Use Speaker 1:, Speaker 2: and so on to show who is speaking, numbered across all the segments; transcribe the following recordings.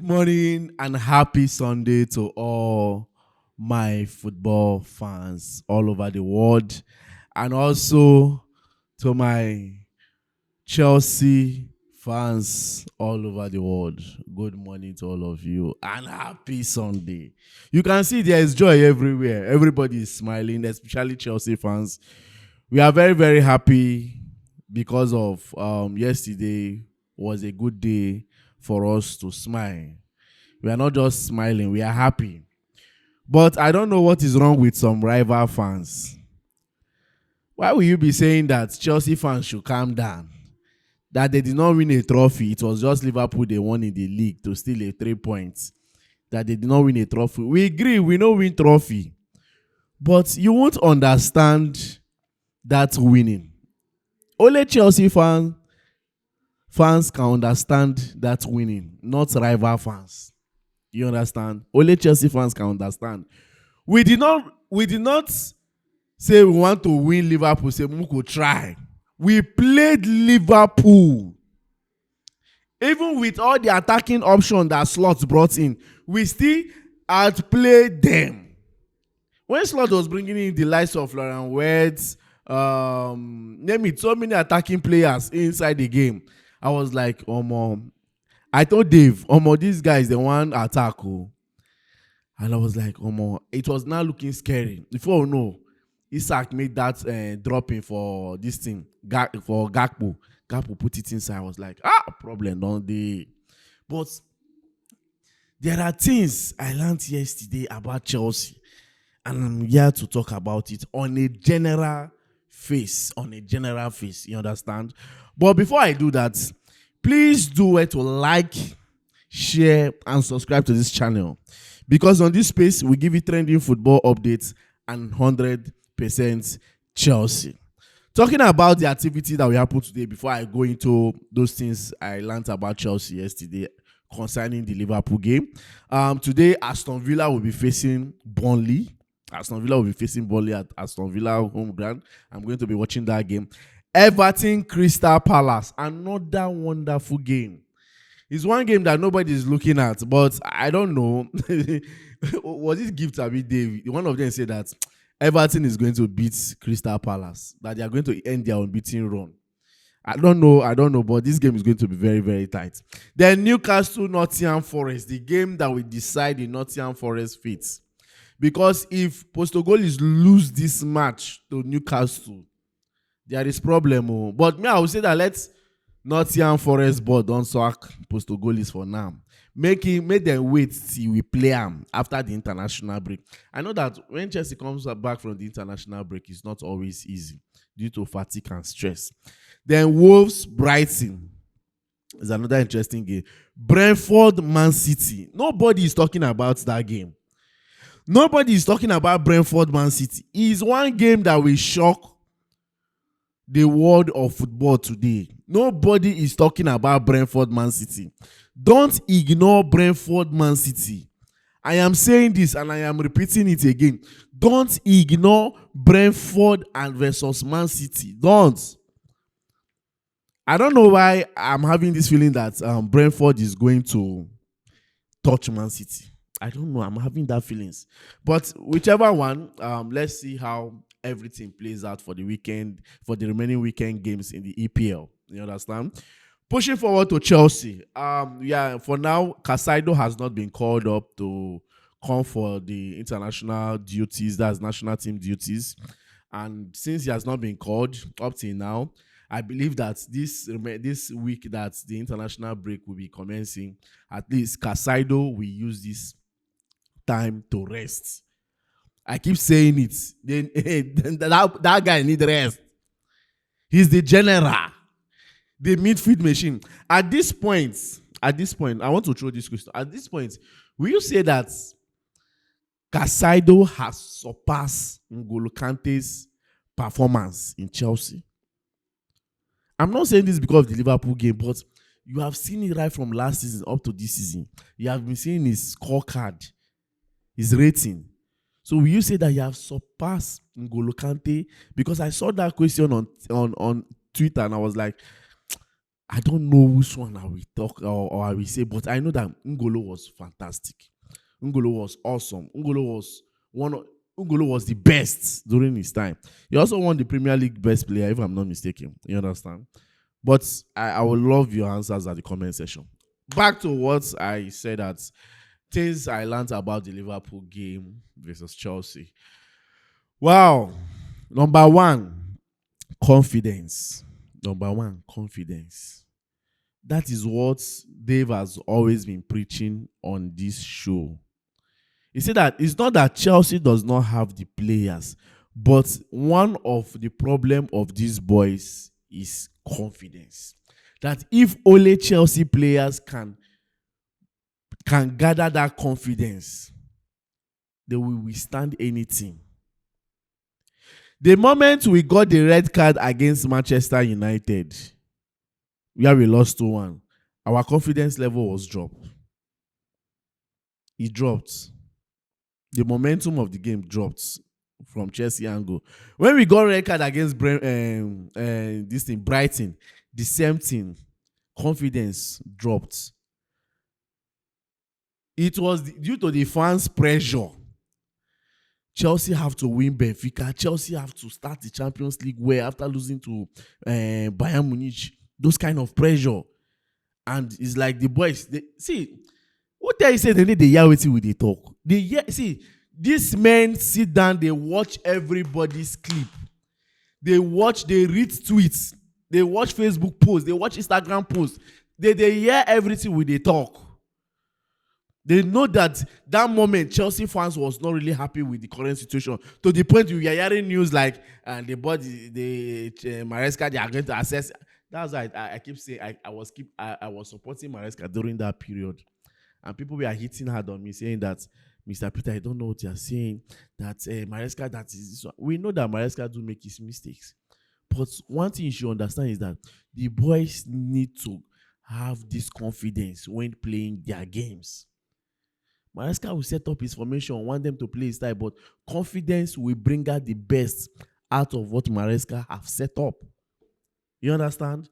Speaker 1: morning and happy Sunday to all my football fans all over the world, and also to my Chelsea fans all over the world. Good morning to all of you and happy Sunday. You can see there is joy everywhere. Everybody is smiling, especially Chelsea fans. We are very, very happy because of yesterday was a good day for us to smile. We are not just smiling, we are happy. But I don't know what is wrong with some rival fans. Why will you be saying that Chelsea fans should calm down? That they did not win a trophy. It was just Liverpool they won in the league to steal a 3 points. That they did not win a trophy. We agree, we know win trophy. But you won't understand that winning. Only Chelsea fans can understand that winning, not rival fans. You understand? Only Chelsea fans can understand. We did not say we want to win Liverpool, say we could try. We played Liverpool. Even with all the attacking options that Slot brought in, we still outplayed them. When Slot was bringing in the likes of Florian Wirtz, name it, so many attacking players inside the game, I was like, I told Dave, this guy is the one attack. Oh. And I was like, it was now looking scary. Before we know, Isak made that dropping for this thing, for Gakpo. Gakpo put it inside. I was like, problem, don't they? But there are things I learned yesterday about Chelsea. And I'm here to talk about it on a general face. You understand? But before I do that, please do it to like, share, and subscribe to this channel. Because on this space, we give you trending football updates and 100% Chelsea. Talking about the activity that we happened today, before I go into those things I learned about Chelsea yesterday concerning the Liverpool game. Today, Aston Villa will be facing Burnley. Aston Villa will be facing Burnley at Aston Villa home ground. I'm going to be watching that game. Everton Crystal Palace, another wonderful game. It's one game that nobody is looking at, but I don't know. Was it Gift Abi Dave? One of them said that Everton is going to beat Crystal Palace, that they are going to end their unbeaten run. I don't know, but this game is going to be very, very tight. Then Newcastle Nottingham Forest, the game that will decide the Nottingham Forest fate. Because if Postecoglou lose this match to Newcastle, there is problem. But me, I will say that let's Nottingham Forest board don't sack Postecoglou for now. Make them wait till we play them after the international break. I know that when Chelsea comes back from the international break, it's not always easy due to fatigue and stress. Then Wolves Brighton is another interesting game. Brentford Man City. Nobody is talking about that game. Nobody is talking about Brentford Man City. It's one game that will shock the world of football today. Nobody is talking about Brentford Man City. Don't ignore Brentford Man City. I am saying this and I am repeating it again. Don't ignore Brentford and versus Man City. Don't. I don't know why I'm having this feeling that Brentford is going to touch Man City. I don't know. I'm having that feelings. But whichever one, let's see how everything plays out for the weekend, for the remaining weekend games in the EPL. You understand? Pushing forward to Chelsea. For now, Casado has not been called up to come for the international duties, that's national team duties. And since he has not been called up till now, I believe that this week that the international break will be commencing, at least Casado will use this time to rest. I keep saying it. That guy needs rest. He's the general, the midfield machine. At this point, I want to throw this question. At this point, will you say that Casado has surpassed N'Golo Kante's performance in Chelsea? I'm not saying this because of the Liverpool game, but you have seen it right from last season up to this season. You have been seeing his scorecard, his rating. So will you say that you have surpassed N'Golo Kante? Because I saw that question on Twitter and I was like, I don't know which one I will talk or I will say, but I know that Ngolo was fantastic. Ngolo was awesome. Ngolo was the best during his time. He also won the Premier League best player, if I'm not mistaken. You understand? But I would love your answers at the comment section. Back to what I said, that things I learned about the Liverpool game versus Chelsea. Wow. Number one, confidence. Number one, confidence. That is what Dave has always been preaching on this show. He said that it's not that Chelsea does not have the players, but one of the problem of these boys is confidence. That if only Chelsea players can gather that confidence, they will withstand anything. The moment we got the red card against Manchester United, where we lost 2-1, our confidence level was dropped. It dropped. The momentum of the game dropped from Chelsea angle. When we got red card against Brighton, the same thing. Confidence dropped. It was due to the fans' pressure. Chelsea have to win Benfica. Chelsea have to start the Champions League well after losing to Bayern Munich. Those kind of pressure. And it's like the boys, what they say, they need the hear wetin we dey talk. These men sit down, they watch everybody's clip. They read tweets. They watch Facebook posts. They watch Instagram posts. They hear everything we dey talk. They know that moment Chelsea fans was not really happy with the current situation, to the point we are hearing news like the Maresca, they are going to assess. That's why I keep saying I was supporting Maresca during that period, and people were hitting hard on me saying that, Mr. Peter, I don't know what you are saying. That Maresca, that is this one. We know that Maresca do make his mistakes, but one thing you should understand is that the boys need to have this confidence when playing their games. Maresca will set up his formation, want them to play his style, but confidence will bring out the best out of what Maresca have set up. You understand?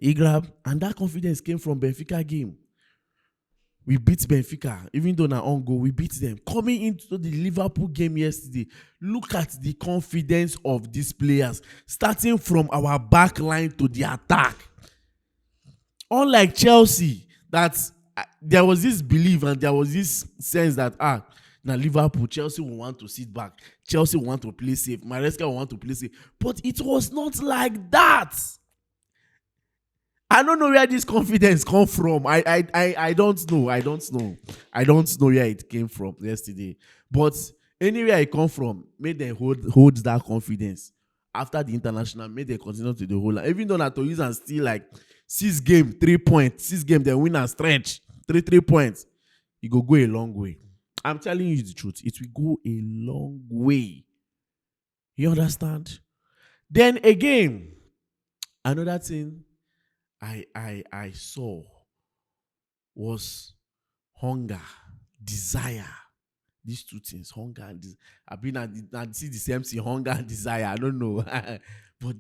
Speaker 1: And that confidence came from Benfica game. We beat Benfica, even though now on goal, we beat them. Coming into the Liverpool game yesterday, look at the confidence of these players, starting from our back line to the attack. Unlike Chelsea, that there was this belief and there was this sense that now Liverpool, Chelsea will want to sit back. Chelsea will want to play safe. Maresca will want to play safe. But it was not like that. I don't know where this confidence come from. I don't know. I don't know where it came from yesterday. But anywhere it come from, made them hold that confidence. After the international, made them continue to the whole. Even though Natolis and still like 6 games, 3 points. 6 games, they win and stretch. 3 points. It go a long way. I'm telling you the truth. It will go a long way. You understand? Then again, another thing I saw was hunger, desire. These two things, hunger and desire. I see the same thing, hunger and desire. I don't know. But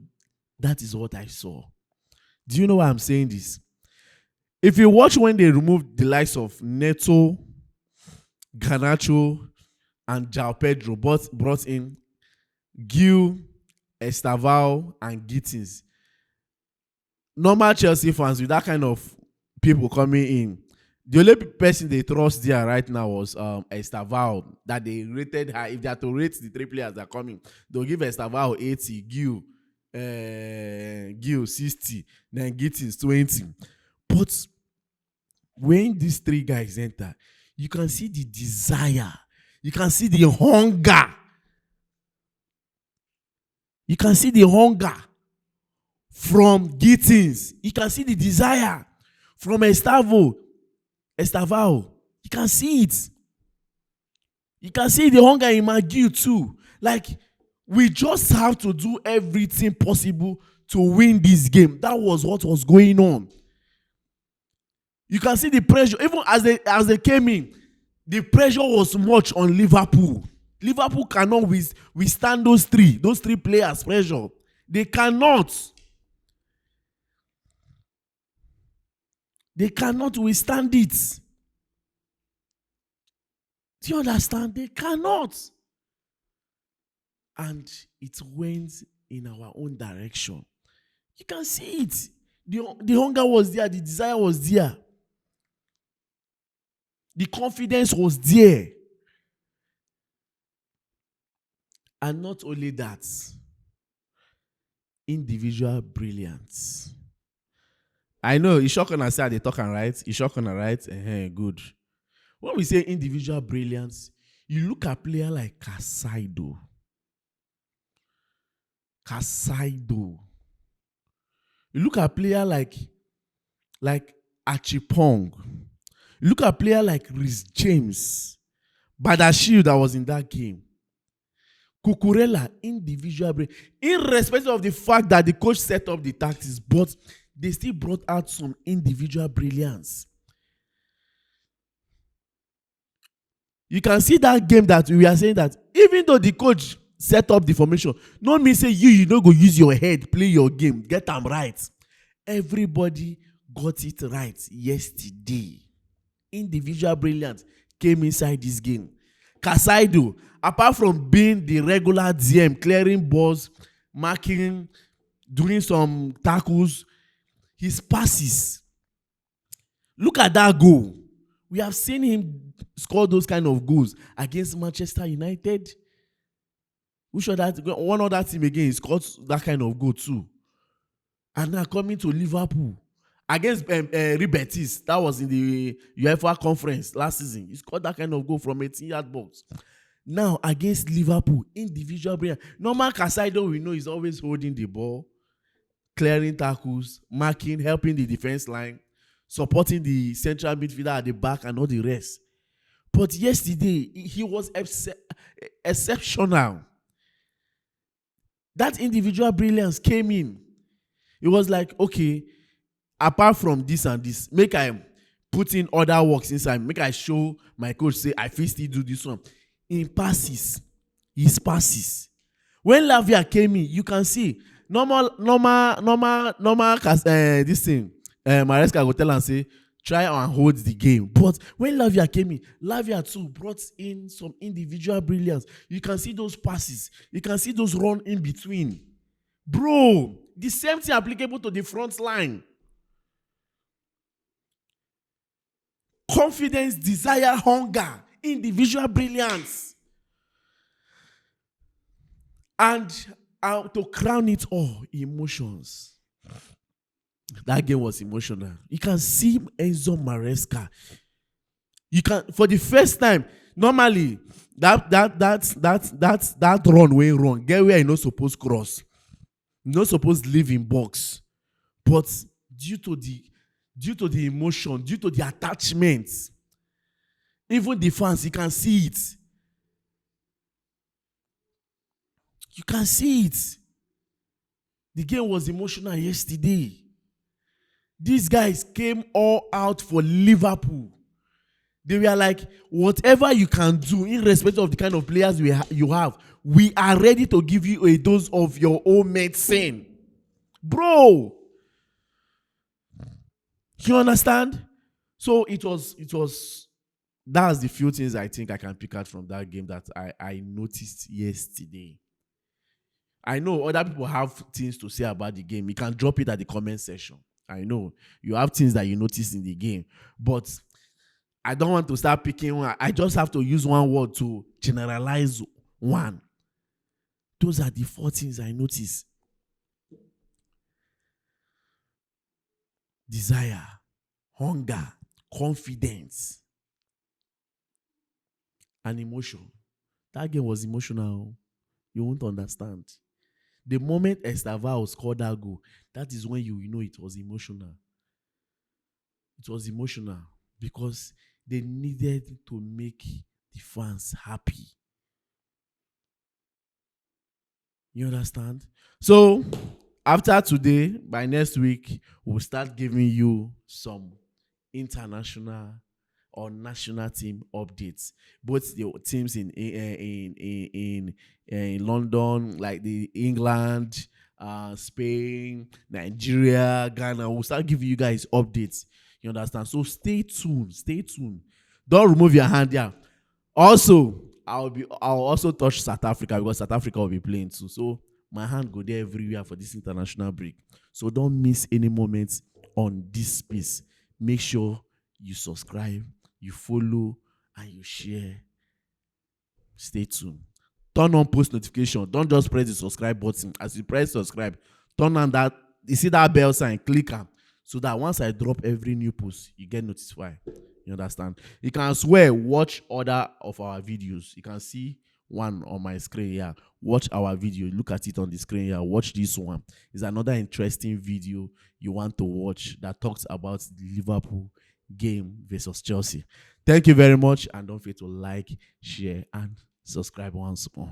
Speaker 1: that is what I saw. Do you know why I'm saying this? If you watch when they removed the likes of Neto, Garnacho, and João Pedro, brought in Gil, Estaval, and Gittins. Normal Chelsea fans with that kind of people coming in, the only person they trust there right now was Estaval, that they rated her. If they had to rate the 3 players that are coming, they'll give Estaval 80, Gil 60, then Gittins 20. But when these 3 guys enter, you can see the desire. You can see the hunger. You can see the hunger from Gittins. You can see the desire from Estaval. You can see it. You can see the hunger in McGill too. Like, we just have to do everything possible to win this game. That was what was going on. You can see the pressure. Even as they came in, the pressure was much on Liverpool. Liverpool cannot withstand those three players' pressure. They cannot. They cannot withstand it. Do you understand? They cannot. And it went in our own direction. You can see it. The hunger was there, the desire was there, the confidence was there. And not only that, individual brilliance. I know it's shocking I say they talking right. It's shocking, right? Good. When we say individual brilliance, you look at player like Casaido. You look at player like Achipong. You look at player like Rhys James, Badashil that was in that game. Cucurella, individual brain, irrespective of the fact that the coach set up the tactics, but they still brought out some individual brilliance. You can see that game that we are saying that even though the coach set up the formation, no mean say you don't go use your head, play your game, get them right. Everybody got it right yesterday. Individual brilliance came inside this game. Casaido, apart from being the regular DM, clearing balls, marking, doing some tackles, his passes. Look at that goal. We have seen him score those kind of goals against Manchester United. One other team again, he scored that kind of goal too. And now coming to Liverpool against Betis, that was in the UEFA conference last season. He scored that kind of goal from 18-yard box. Now against Liverpool, individual brilliance. Normal Casaido, we know, is always holding the ball, clearing tackles, marking, helping the defense line, supporting the central midfielder at the back and all the rest. But yesterday, he was exceptional. That individual brilliance came in. It was like, okay, apart from this and this, make I put in other works inside. Make I show my coach, say, I feel still do this one. In passes, his passes. When Lavia came in, you can see, normal, this thing, Maresca go tell and say, try and hold the game. But when Lavia came in, Lavia too brought in some individual brilliance. You can see those passes. You can see those run in between. Bro, the same thing applicable to the front line. Confidence, desire, hunger, individual brilliance. And to crown it all, emotions. That game was emotional. You can see Enzo Maresca. You can, for the first time, normally that run way wrong. Get where you not supposed cross. You not supposed live in box. But due to the emotion, due to the attachment, even the fans, you can see it. You can see it. The game was emotional yesterday. These guys came all out for Liverpool. They were like, whatever you can do, irrespective of the kind of players you have, we are ready to give you a dose of your own medicine. Bro! You understand? So that's the few things I think I can pick out from that game that I noticed yesterday. I know other people have things to say about the game. You can drop it at the comment section. I know you have things that you noticed in the game, but I don't want to start picking one. I just have to use one word to generalize one. Those are the 4 things I noticed. Desire, hunger, confidence, and emotion. That game was emotional. You won't understand. The moment Estaval scored that goal, that is when you know it was emotional. It was emotional because they needed to make the fans happy. You understand? So, after today, by next week, we'll start giving you some international or national team updates. Both the teams in London, like the England, Spain, Nigeria, Ghana. We'll start giving you guys updates. You understand? So stay tuned. Stay tuned. Don't remove your hand there. Also, I'll also touch South Africa because South Africa will be playing too. So my hand go there everywhere for this international break. So don't miss any moments on this space. Make sure you subscribe, you follow, and you share. Stay tuned. Turn on post notification. Don't just press the subscribe button. As you press subscribe, turn on that. You see that bell sign, click on, so that once I drop every new post, you get notified. You understand? You can as well watch other of our videos. You can see one on my screen here. Watch our video. Look at it on the screen here. Watch this one. It's another interesting video you want to watch that talks about the Liverpool game versus Chelsea. Thank you very much, and don't forget to like, share, and subscribe once more.